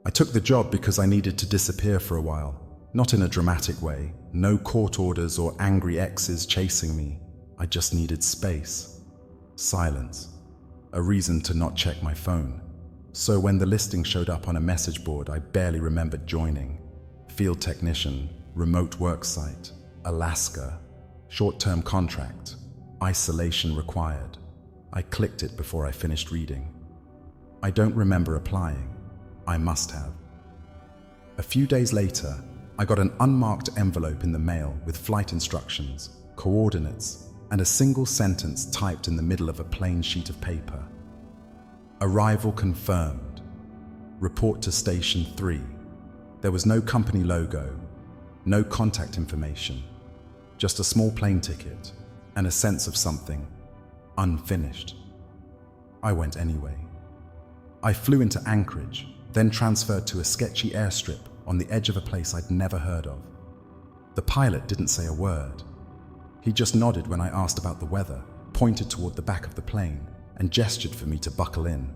I took the job because I needed to disappear for a while. Not in a dramatic way, no court orders or angry exes chasing me. I just needed space, silence, a reason to not check my phone. So when the listing showed up on a message board, I barely remembered joining. Field technician, remote work site, Alaska, short-term contract, isolation required. I clicked it before I finished reading. I don't remember applying. I must have. A few days later, I got an unmarked envelope in the mail with flight instructions, coordinates, and a single sentence typed in the middle of a plain sheet of paper. Arrival confirmed. Report to Station 3. There was no company logo, no contact information, just a small plane ticket and a sense of something unfinished. I went anyway. I flew into Anchorage, then transferred to a sketchy airstrip on the edge of a place I'd never heard of. The pilot didn't say a word. He just nodded when I asked about the weather, pointed toward the back of the plane, and gestured for me to buckle in.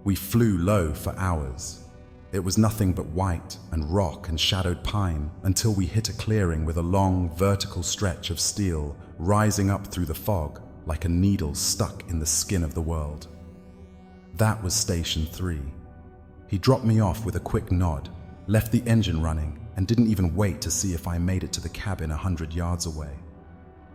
We flew low for hours. It was nothing but white and rock and shadowed pine until we hit a clearing with a long, vertical stretch of steel rising up through the fog like a needle stuck in the skin of the world. That was Station 3. He dropped me off with a quick nod, left the engine running, and didn't even wait to see if I made it to the cabin 100 yards away.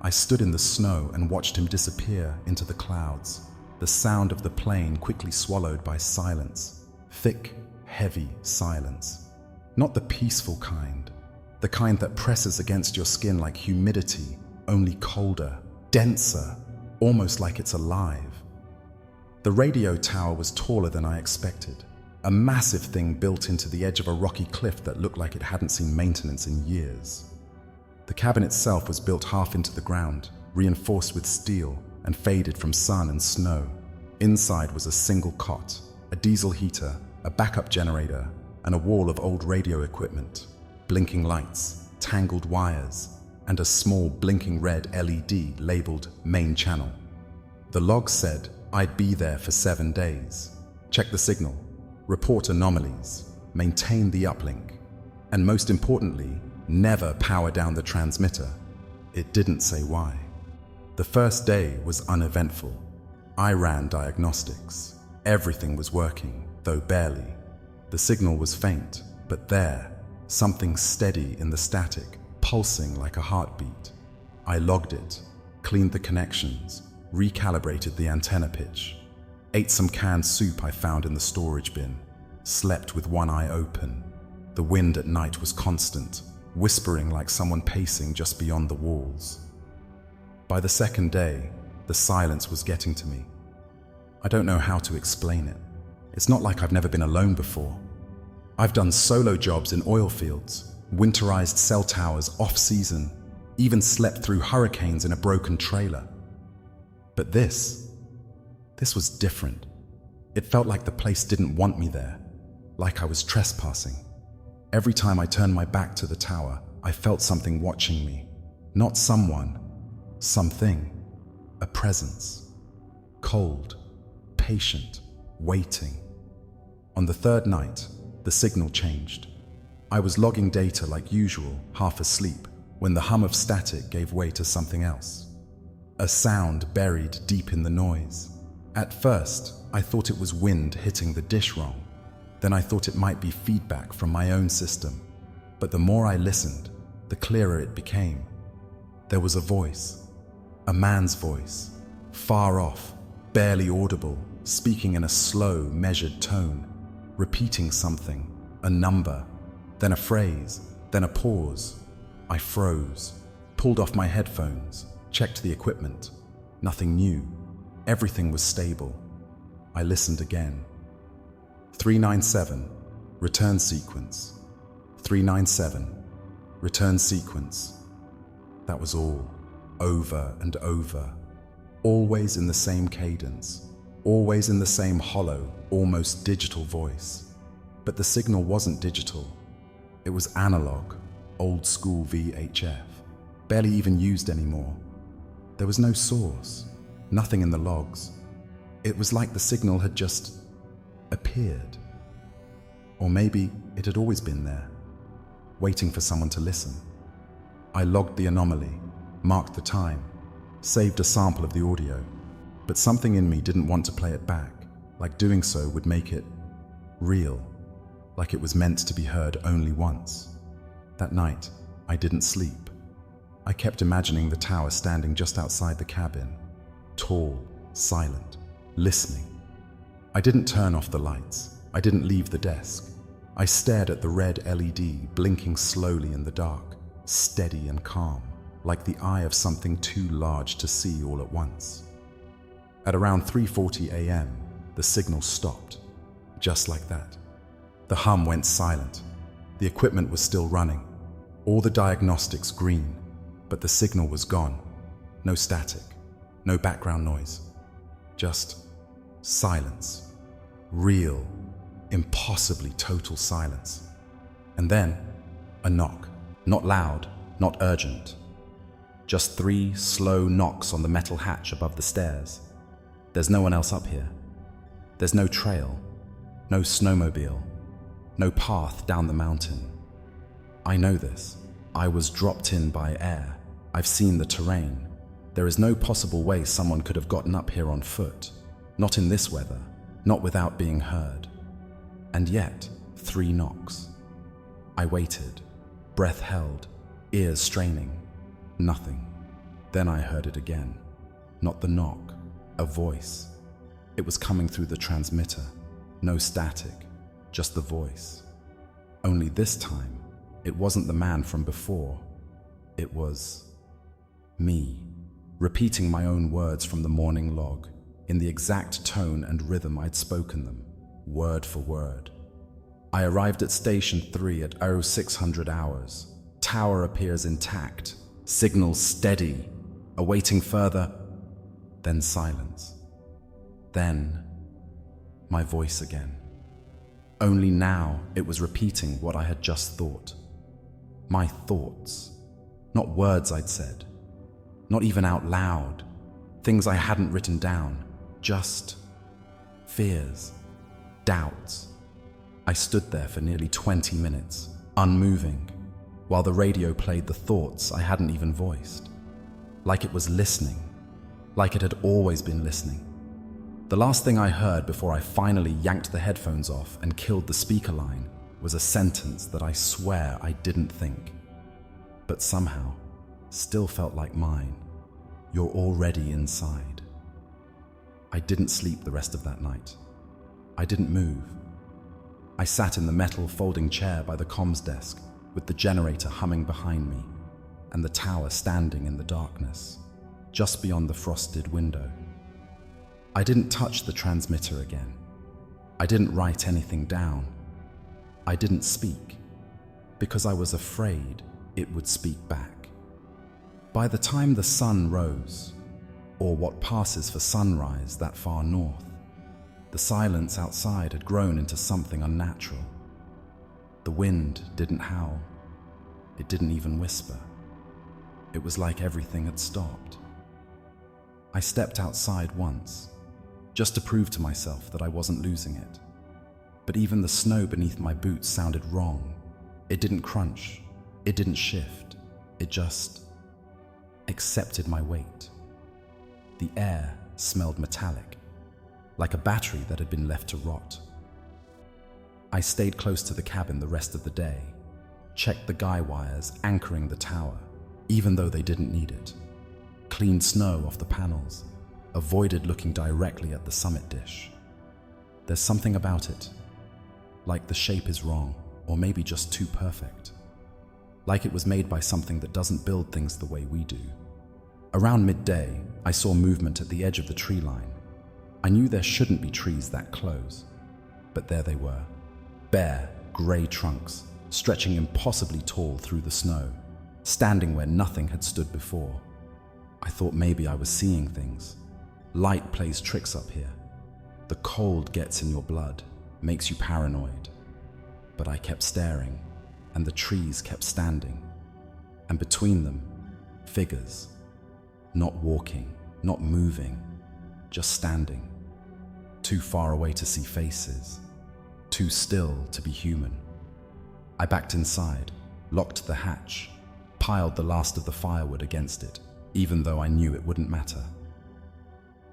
I stood in the snow and watched him disappear into the clouds, the sound of the plane quickly swallowed by silence. Thick, heavy silence. Not the peaceful kind, the kind that presses against your skin like humidity, only colder, denser, almost like it's alive. The radio tower was taller than I expected, a massive thing built into the edge of a rocky cliff that looked like it hadn't seen maintenance in years. The cabin itself was built half into the ground, reinforced with steel and faded from sun and snow. Inside was a single cot, a diesel heater, a backup generator, and a wall of old radio equipment, blinking lights, tangled wires, and a small blinking red LED labeled Main Channel. The log said I'd be there for 7 days, check the signal, report anomalies, maintain the uplink, and most importantly, never power down the transmitter. It didn't say why. The first day was uneventful. I ran diagnostics. Everything was working, though barely. The signal was faint, but there, something steady in the static, pulsing like a heartbeat. I logged it, cleaned the connections, recalibrated the antenna pitch, ate some canned soup I found in the storage bin, slept with one eye open. The wind at night was constant, whispering like someone pacing just beyond the walls. By the second day, the silence was getting to me. I don't know how to explain it. It's not like I've never been alone before. I've done solo jobs in oil fields, winterized cell towers off-season, even slept through hurricanes in a broken trailer. But this was different. It felt like the place didn't want me there, like I was trespassing. Every time I turned my back to the tower, I felt something watching me. Not someone, something, a presence. Cold, patient, waiting. On the third night, the signal changed. I was logging data like usual, half asleep, when the hum of static gave way to something else. A sound buried deep in the noise. At first, I thought it was wind hitting the dish wrong. Then I thought it might be feedback from my own system. But the more I listened, the clearer it became. There was a voice, a man's voice, far off, barely audible, speaking in a slow, measured tone, repeating something, a number, then a phrase, then a pause. I froze, pulled off my headphones, checked the equipment. Nothing new. Everything was stable. I listened again. 397, return sequence. 397, return sequence. That was all, over and over. Always in the same cadence, always in the same hollow, almost digital voice. But the signal wasn't digital. It was analog, old school VHF, barely even used anymore. There was no source, nothing in the logs. It was like the signal had just appeared. Or maybe it had always been there, waiting for someone to listen. I logged the anomaly, marked the time, saved a sample of the audio, but something in me didn't want to play it back, like doing so would make it real, like it was meant to be heard only once. That night, I didn't sleep. I kept imagining the tower standing just outside the cabin, tall, silent, listening. I didn't turn off the lights. I didn't leave the desk. I stared at the red LED blinking slowly in the dark, steady and calm, like the eye of something too large to see all at once. At around 3:40 a.m., the signal stopped, just like that. The hum went silent. The equipment was still running, all the diagnostics green, but the signal was gone. No static, no background noise, just silence. Real, impossibly total silence. And then, a knock. Not loud, not urgent. Just 3 slow knocks on the metal hatch above the stairs. There's no one else up here. There's no trail, no snowmobile, no path down the mountain. I know this. I was dropped in by air. I've seen the terrain. There is no possible way someone could have gotten up here on foot. Not in this weather, not without being heard. And yet, 3 knocks. I waited, breath held, ears straining. Nothing. Then I heard it again. Not the knock, a voice. It was coming through the transmitter. No static, just the voice. Only this time, it wasn't the man from before. It was me, repeating my own words from the morning log, in the exact tone and rhythm I'd spoken them, word for word. I arrived at Station 3 at 0600 hours. Tower appears intact, signals steady, awaiting further, then silence. Then, my voice again. Only now it was repeating what I had just thought. My thoughts, not words I'd said, not even out loud, things I hadn't written down, just fears, doubts. I stood there for nearly 20 minutes, unmoving, while the radio played the thoughts I hadn't even voiced. Like it was listening, like it had always been listening. The last thing I heard before I finally yanked the headphones off and killed the speaker line was a sentence that I swear I didn't think, but somehow still felt like mine. You're already inside. I didn't sleep the rest of that night. I didn't move. I sat in the metal folding chair by the comms desk with the generator humming behind me and the tower standing in the darkness, just beyond the frosted window. I didn't touch the transmitter again. I didn't write anything down. I didn't speak because I was afraid it would speak back. By the time the sun rose, or what passes for sunrise that far north, the silence outside had grown into something unnatural. The wind didn't howl. It didn't even whisper. It was like everything had stopped. I stepped outside once, just to prove to myself that I wasn't losing it. But even the snow beneath my boots sounded wrong. It didn't crunch. It didn't shift. It just accepted my weight. The air smelled metallic, like a battery that had been left to rot. I stayed close to the cabin the rest of the day, checked the guy wires anchoring the tower, even though they didn't need it, cleaned snow off the panels, avoided looking directly at the summit dish. There's something about it, like the shape is wrong, or maybe just too perfect. Like it was made by something that doesn't build things the way we do. Around midday, I saw movement at the edge of the tree line. I knew there shouldn't be trees that close, but there they were. Bare, grey trunks, stretching impossibly tall through the snow, standing where nothing had stood before. I thought maybe I was seeing things. Light plays tricks up here. The cold gets in your blood, makes you paranoid. But I kept staring, and the trees kept standing. And between them, figures. Not walking, not moving, just standing. Too far away to see faces. too still to be human. I backed inside, locked the hatch, piled the last of the firewood against it, even though I knew it wouldn't matter.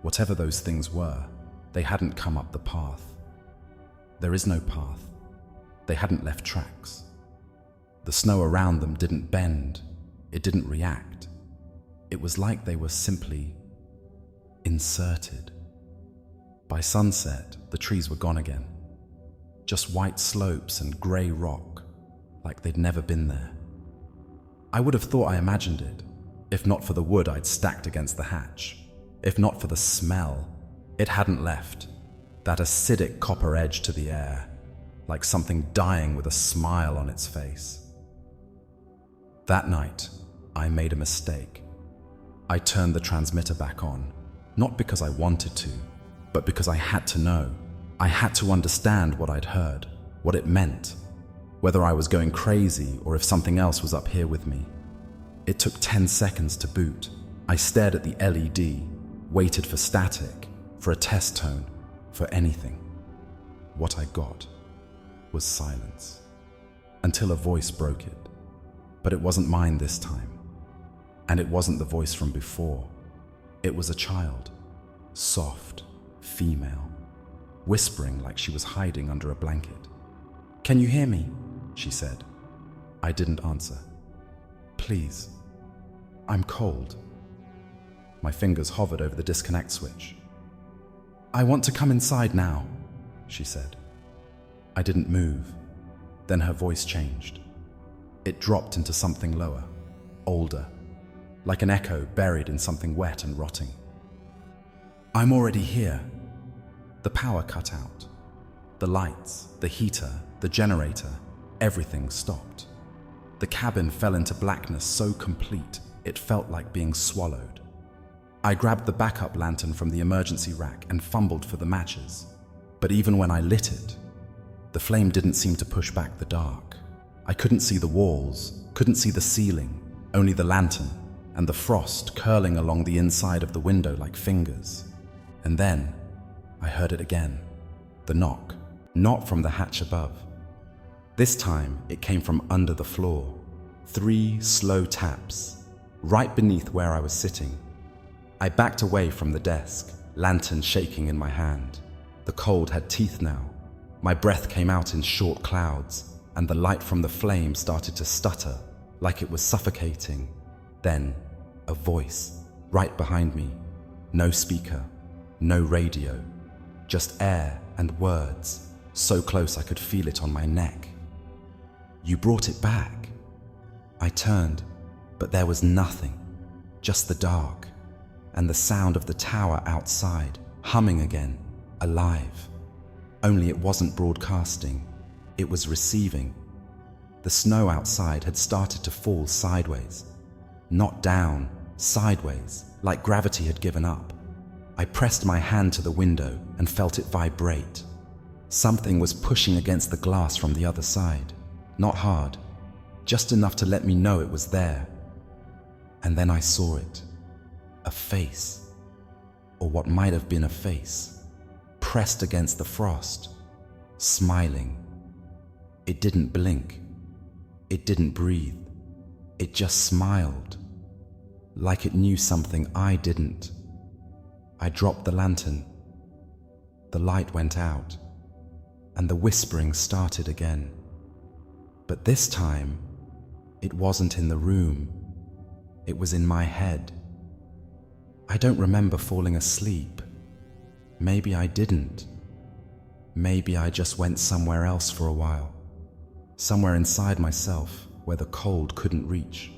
Whatever those things were, they hadn't come up the path. There is no path. They hadn't left tracks. The snow around them didn't bend. It didn't react. It was like they were simply inserted. By sunset, the trees were gone again. Just white slopes and grey rock, like they'd never been there. I would have thought I imagined it, if not for the wood I'd stacked against the hatch, if not for the smell. It hadn't left, that acidic copper edge to the air, like something dying with a smile on its face. That night, I made a mistake. I turned the transmitter back on, not because I wanted to, but because I had to know. I had to understand what I'd heard, what it meant, whether I was going crazy or if something else was up here with me. It took 10 seconds to boot. I stared at the LED, waited for static, for a test tone, for anything. What I got was silence, until a voice broke it. But it wasn't mine this time, and it wasn't the voice from before. It was a child, soft, female, whispering like she was hiding under a blanket. "Can you hear me?" she said. I didn't answer. "Please, I'm cold." My fingers hovered over the disconnect switch. "I want to come inside now," she said. I didn't move. Then her voice changed. It dropped into something lower, older, like an echo buried in something wet and rotting. "I'm already here." The power cut out. The lights, the heater, the generator, everything stopped. The cabin fell into blackness so complete, it felt like being swallowed. I grabbed the backup lantern from the emergency rack and fumbled for the matches. But even when I lit it, the flame didn't seem to push back the dark. I couldn't see the walls, couldn't see the ceiling, only the lantern and the frost curling along the inside of the window like fingers. And then I heard it again, the knock, not from the hatch above. This time it came from under the floor. 3 slow taps, right beneath where I was sitting. I backed away from the desk, lantern shaking in my hand. The cold had teeth now. My breath came out in short clouds, and the light from the flame started to stutter, like it was suffocating. Then, a voice, right behind me. No speaker, no radio, just air and words, so close I could feel it on my neck. "You brought it back." I turned, but there was nothing, just the dark, and the sound of the tower outside, humming again, alive. Only it wasn't broadcasting, it was receiving. The snow outside had started to fall sideways. Not down, sideways, like gravity had given up. I pressed my hand to the window and felt it vibrate. Something was pushing against the glass from the other side. Not hard, just enough to let me know it was there. And then I saw it. A face, or what might have been a face, pressed against the frost, smiling. It didn't blink. It didn't breathe. It just smiled, like it knew something I didn't. I dropped the lantern. The light went out, and the whispering started again. But this time, it wasn't in the room. It was in my head. I don't remember falling asleep. Maybe I didn't. Maybe I just went somewhere else for a while. Somewhere inside myself where the cold couldn't reach.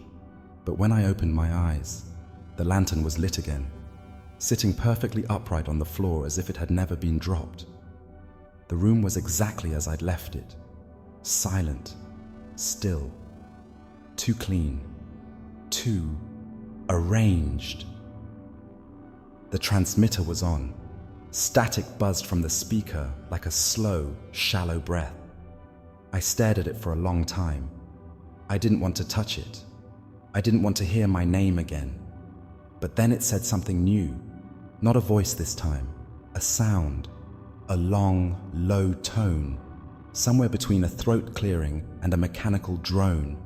But when I opened my eyes, the lantern was lit again, sitting perfectly upright on the floor as if it had never been dropped. The room was exactly as I'd left it, silent, still, too clean, too arranged. The transmitter was on. Static buzzed from the speaker like a slow, shallow breath. I stared at it for a long time. I didn't want to touch it. I didn't want to hear my name again. But then it said something new. Not a voice this time, a sound, a long, low tone, somewhere between a throat clearing and a mechanical drone,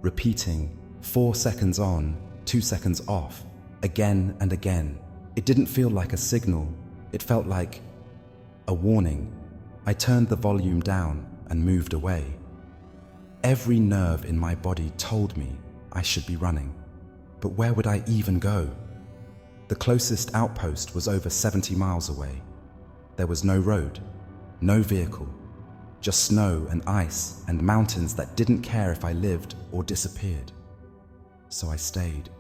repeating 4 seconds on, 2 seconds off, again and again. It didn't feel like a signal, it felt like a warning. I turned the volume down and moved away. Every nerve in my body told me I should be running. But where would I even go? The closest outpost was over 70 miles away. There was no road, no vehicle, just snow and ice and mountains that didn't care if I lived or disappeared. So I stayed.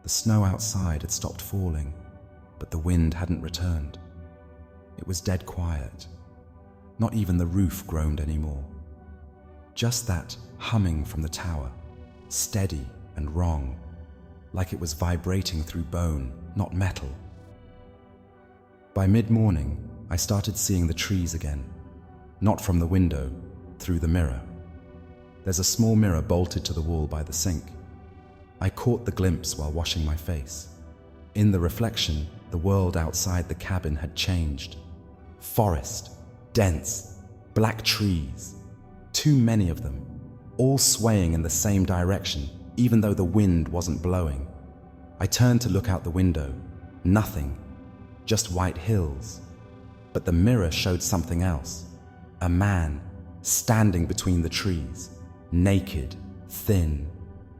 The snow outside had stopped falling, but the wind hadn't returned. It was dead quiet. Not even the roof groaned anymore. Just that humming from the tower, steady and wrong, like it was vibrating through bone, not metal. By mid-morning, I started seeing the trees again, not from the window, through the mirror. There's a small mirror bolted to the wall by the sink. I caught the glimpse while washing my face. In the reflection, the world outside the cabin had changed. Forest, dense, black trees, too many of them, all swaying in the same direction, even though the wind wasn't blowing. I turned to look out the window. Nothing, just white hills. But the mirror showed something else. A man standing between the trees, naked, thin,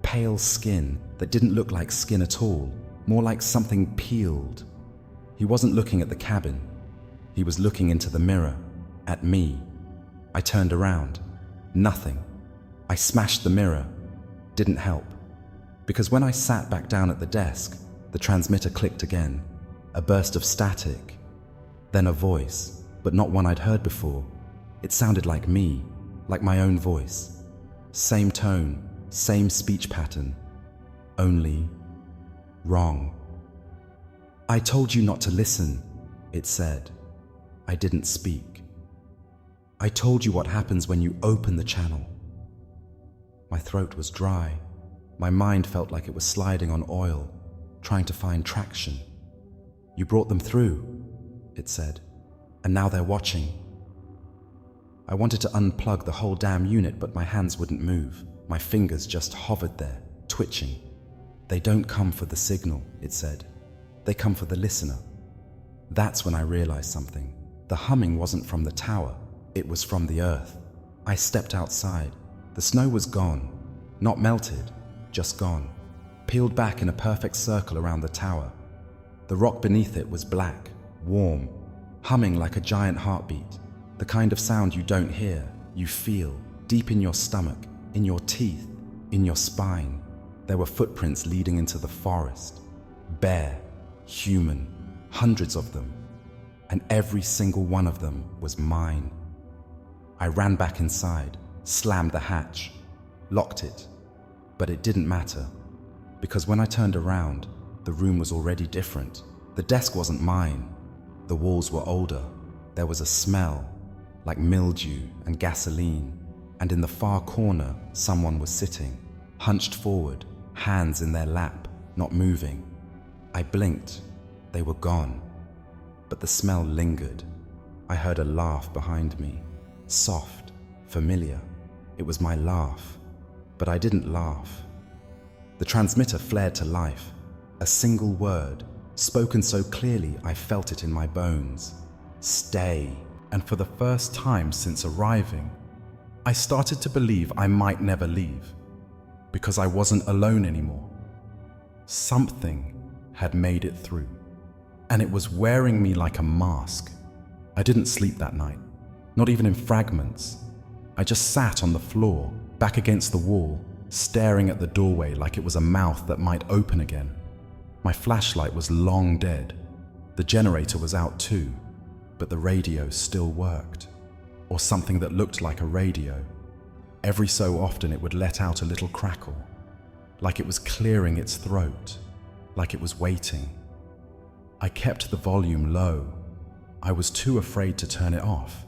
pale skin that didn't look like skin at all, more like something peeled. He wasn't looking at the cabin. He was looking into the mirror, at me. I turned around. Nothing. I smashed the mirror. Didn't help. Because when I sat back down at the desk, the transmitter clicked again. A burst of static. Then a voice, but not one I'd heard before. It sounded like me, like my own voice. Same tone, same speech pattern. Only wrong. I told you not to listen, it said. I didn't speak. I told you what happens when you open the channel. My throat was dry. My mind felt like it was sliding on oil, trying to find traction. You brought them through, it said, and now they're watching. I wanted to unplug the whole damn unit, but my hands wouldn't move. My fingers just hovered there, twitching. They don't come for the signal, it said. They come for the listener. That's when I realized something. The humming wasn't from the tower, it was from the earth. I stepped outside. The snow was gone, not melted, just gone, peeled back in a perfect circle around the tower. The rock beneath it was black, warm, humming like a giant heartbeat, the kind of sound you don't hear, you feel, deep in your stomach, in your teeth, in your spine. There were footprints leading into the forest, bare, human, hundreds of them, and every single one of them was mine. I ran back inside, slammed the hatch, locked it, but it didn't matter, because when I turned around, the room was already different. The desk wasn't mine. The walls were older. There was a smell, like mildew and gasoline, and in the far corner, someone was sitting, hunched forward, hands in their lap, not moving. I blinked. They were gone. But the smell lingered. I heard a laugh behind me, soft, familiar. It was my laugh, but I didn't laugh. The transmitter flared to life. A single word, spoken so clearly I felt it in my bones. Stay. And for the first time since arriving, I started to believe I might never leave, because I wasn't alone anymore. Something had made it through, and it was wearing me like a mask. I didn't sleep that night, not even in fragments. I just sat on the floor, back against the wall, staring at the doorway like it was a mouth that might open again. My flashlight was long dead. The generator was out too, but the radio still worked, or something that looked like a radio. Every so often it would let out a little crackle, like it was clearing its throat, like it was waiting. I kept the volume low. I was too afraid to turn it off.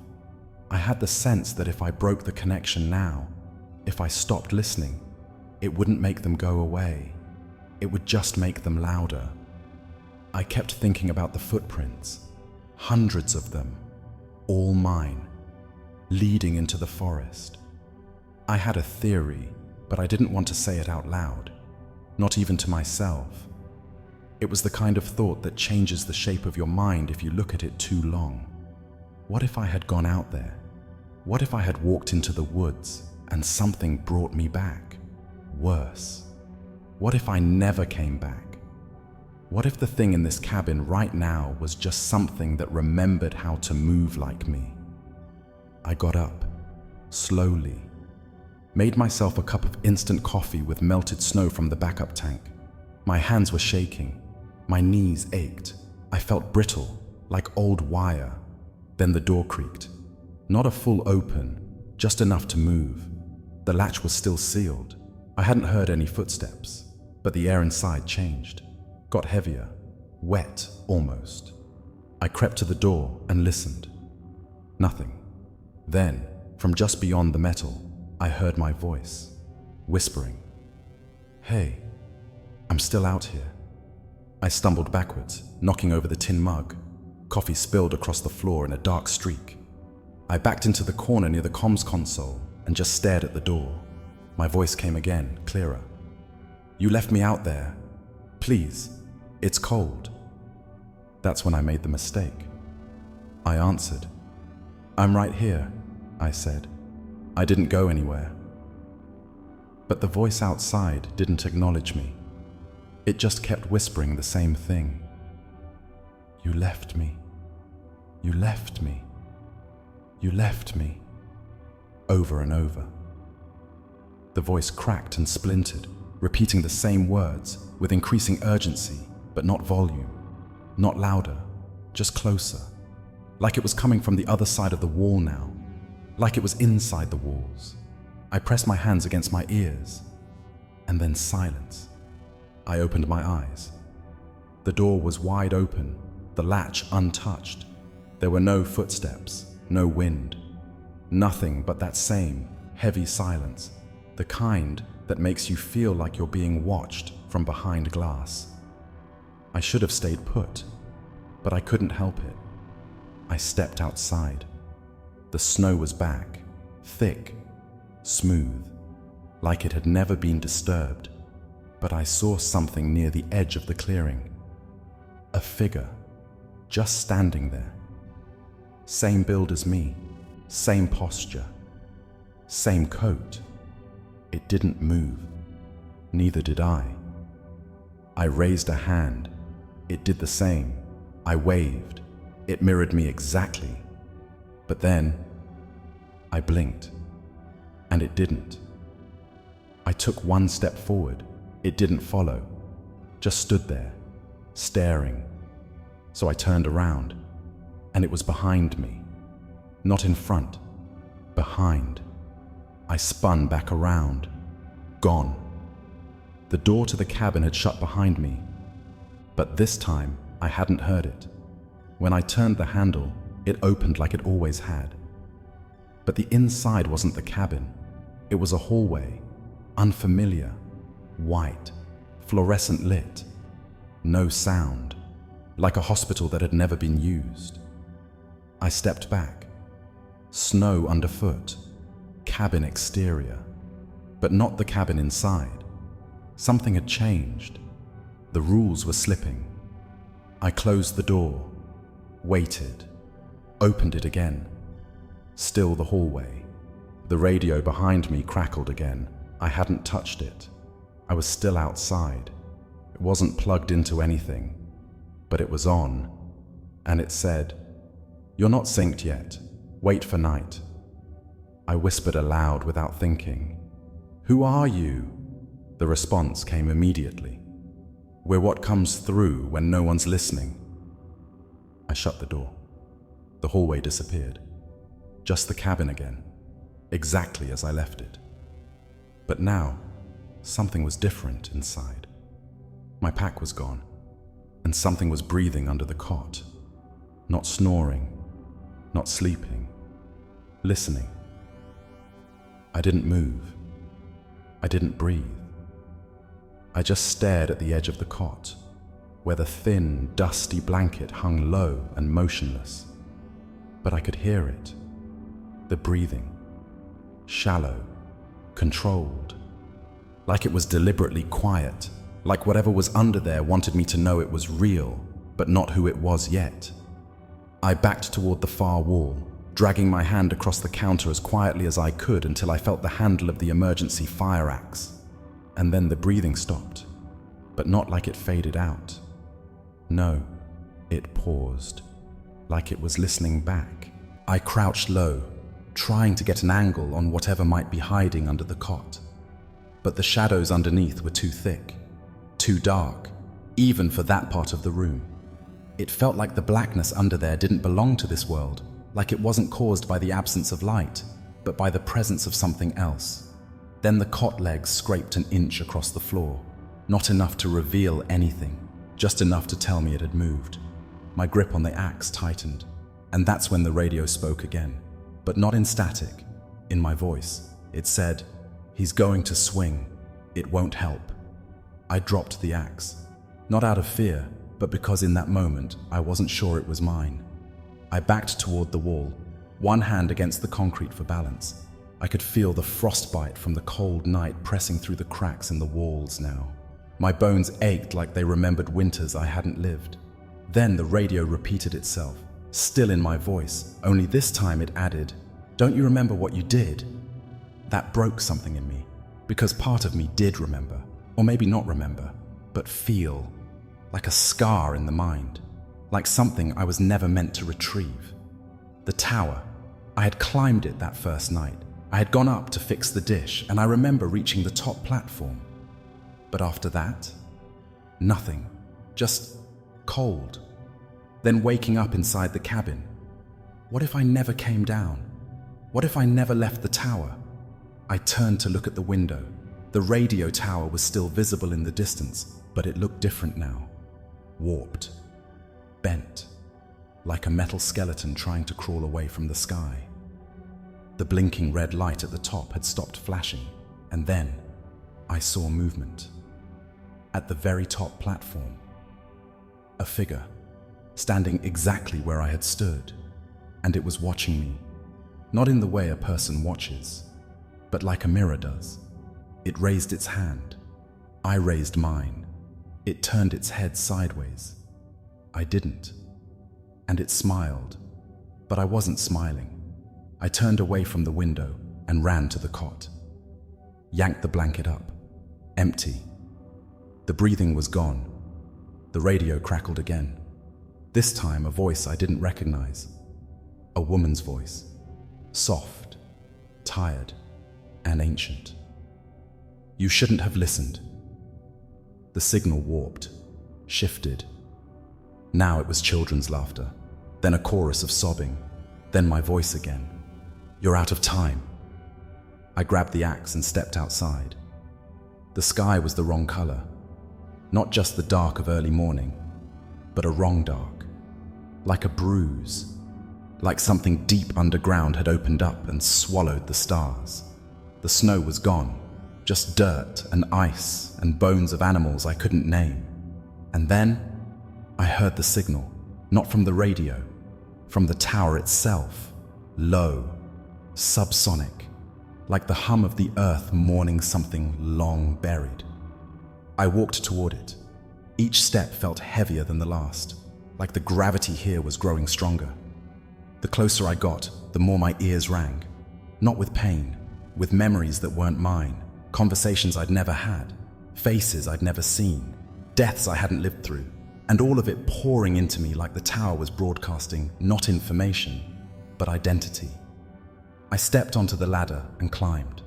I had the sense that if I broke the connection now, if I stopped listening, it wouldn't make them go away. It would just make them louder. I kept thinking about the footprints, hundreds of them, all mine. leading into the forest. I had a theory, but I didn't want to say it out loud, not even to myself. It was the kind of thought that changes the shape of your mind if you look at it too long. What if I had gone out there? What if I had walked into the woods and something brought me back? Worse. What if I never came back? What if the thing in this cabin right now was just something that remembered how to move like me? I got up, slowly, made myself a cup of instant coffee with melted snow from the backup tank. My hands were shaking, my knees ached. I felt brittle, like old wire. Then the door creaked. Not a full open, just enough to move. The latch was still sealed. I hadn't heard any footsteps, but the air inside changed, got heavier, wet almost. I crept to the door and listened. Nothing. Then, from just beyond the metal, I heard my voice, whispering, "Hey, I'm still out here." I stumbled backwards, knocking over the tin mug. Coffee spilled across the floor in a dark streak. I backed into the corner near the comms console and just stared at the door. My voice came again, clearer. "You left me out there. Please, it's cold." That's when I made the mistake. I answered. "I'm right here," I said. "I didn't go anywhere." But the voice outside didn't acknowledge me. It just kept whispering the same thing. "You left me. You left me. You left me." Over and over. The voice cracked and splintered, repeating the same words with increasing urgency, but not volume, not louder, just closer. Like it was coming from the other side of the wall now, like it was inside the walls. I pressed my hands against my ears, and then silence. I opened my eyes. The door was wide open, the latch untouched. There were no footsteps, no wind, nothing but that same heavy silence, the kind that makes you feel like you're being watched from behind glass. I should have stayed put, but I couldn't help it. I stepped outside. The snow was back, thick, smooth, like it had never been disturbed. But I saw something near the edge of the clearing. A figure, just standing there. Same build as me, same posture, same coat. It didn't move. Neither did I. I raised a hand. It did the same. I waved. It mirrored me exactly. But then, I blinked, and it didn't. I took one step forward. It didn't follow, just stood there, staring. So I turned around, and it was behind me. Not in front, behind. I spun back around, gone. The door to the cabin had shut behind me, but this time I hadn't heard it. When I turned the handle, it opened like it always had. But the inside wasn't the cabin. It was a hallway, unfamiliar, white, fluorescent lit, no sound, like a hospital that had never been used. I stepped back. Snow underfoot, cabin exterior, but not the cabin inside. Something had changed. The rules were slipping. I closed the door, waited, opened it again. Still the hallway. The radio behind me crackled again. I hadn't touched it. I was still outside. It wasn't plugged into anything, but it was on, and it said, "You're not synced yet. Wait for night." I whispered aloud without thinking, "Who are you?" The response came immediately. "We're what comes through when no one's listening." I shut the door. The hallway disappeared. Just the cabin again, exactly as I left it. But now, something was different inside. My pack was gone, and something was breathing under the cot. Not snoring, not sleeping, listening. I didn't move. I didn't breathe. I just stared at the edge of the cot, where the thin, dusty blanket hung low and motionless. But I could hear it. The breathing. Shallow. Controlled. Like it was deliberately quiet. Like whatever was under there wanted me to know it was real, but not who it was yet. I backed toward the far wall, dragging my hand across the counter as quietly as I could until I felt the handle of the emergency fire axe. And then the breathing stopped, but not like it faded out. No, it paused, like it was listening back. I crouched low, trying to get an angle on whatever might be hiding under the cot. But the shadows underneath were too thick, too dark, even for that part of the room. It felt like the blackness under there didn't belong to this world, like it wasn't caused by the absence of light, but by the presence of something else. Then the cot legs scraped an inch across the floor, not enough to reveal anything, just enough to tell me it had moved. My grip on the axe tightened, and that's when the radio spoke again, but not in static, in my voice. It said, "He's going to swing. It won't help." I dropped the axe, not out of fear, but because in that moment I wasn't sure it was mine. I backed toward the wall, one hand against the concrete for balance. I could feel the frostbite from the cold night pressing through the cracks in the walls now. My bones ached like they remembered winters I hadn't lived. Then the radio repeated itself, still in my voice, only this time it added, "Don't you remember what you did?" That broke something in me, because part of me did remember, or maybe not remember, but feel, like a scar in the mind, like something I was never meant to retrieve. The tower. I had climbed it that first night. I had gone up to fix the dish, and I remember reaching the top platform. But after that, nothing, just cold. Then waking up inside the cabin. What if I never came down? What if I never left the tower? I turned to look at the window. The radio tower was still visible in the distance, but it looked different now. Warped. Bent. Like a metal skeleton trying to crawl away from the sky. The blinking red light at the top had stopped flashing, and then I saw movement. At the very top platform. A figure, standing exactly where I had stood, and it was watching me, not in the way a person watches, but like a mirror does. It raised its hand. I raised mine. It turned its head sideways. I didn't. And it smiled, but I wasn't smiling. I turned away from the window and ran to the cot. Yanked the blanket up. Empty. The breathing was gone. The radio crackled again. This time a voice I didn't recognize. A woman's voice. Soft, tired, and ancient. "You shouldn't have listened." The signal warped, shifted. Now it was children's laughter, then a chorus of sobbing, then my voice again. "You're out of time." I grabbed the axe and stepped outside. The sky was the wrong color. Not just the dark of early morning, but a wrong dark. Like a bruise. Like something deep underground had opened up and swallowed the stars. The snow was gone. Just dirt and ice and bones of animals I couldn't name. And then I heard the signal, not from the radio, from the tower itself. Low, subsonic, like the hum of the earth mourning something long buried. I walked toward it. Each step felt heavier than the last, like the gravity here was growing stronger. The closer I got, the more my ears rang. Not with pain, with memories that weren't mine, conversations I'd never had, faces I'd never seen, deaths I hadn't lived through, and all of it pouring into me like the tower was broadcasting not information, but identity. I stepped onto the ladder and climbed.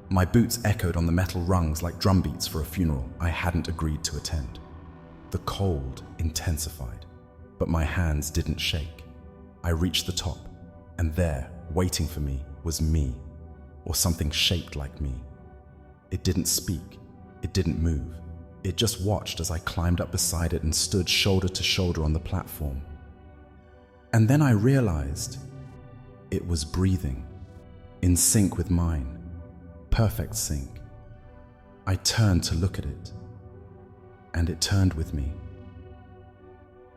My boots echoed on the metal rungs like drumbeats for a funeral I hadn't agreed to attend. The cold intensified, but my hands didn't shake. I reached the top, and there, waiting for me, was me, or something shaped like me. It didn't speak, it didn't move. It just watched as I climbed up beside it and stood shoulder to shoulder on the platform. And then I realized it was breathing, in sync with mine. Perfect sync. I turned to look at it, and it turned with me.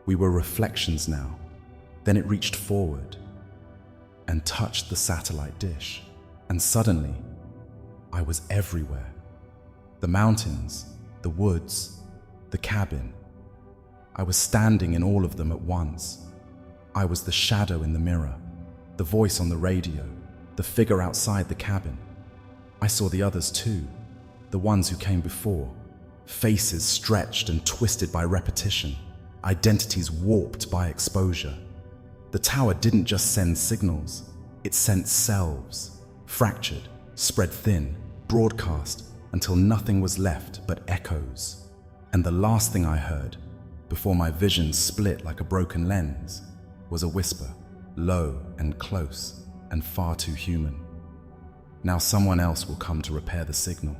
We were reflections now. Then it reached forward, then touched the satellite dish, and suddenly, I was everywhere. The mountains, the woods, the cabin. I was standing in all of them at once. I was the shadow in the mirror, the voice on the radio, the figure outside the cabin. I saw the others too, the ones who came before, faces stretched and twisted by repetition, identities warped by exposure. The tower didn't just send signals, it sent selves, fractured, spread thin, broadcast, until nothing was left but echoes. And the last thing I heard, before my vision split like a broken lens, was a whisper, low and close and far too human. Now someone else will come to repair the signal.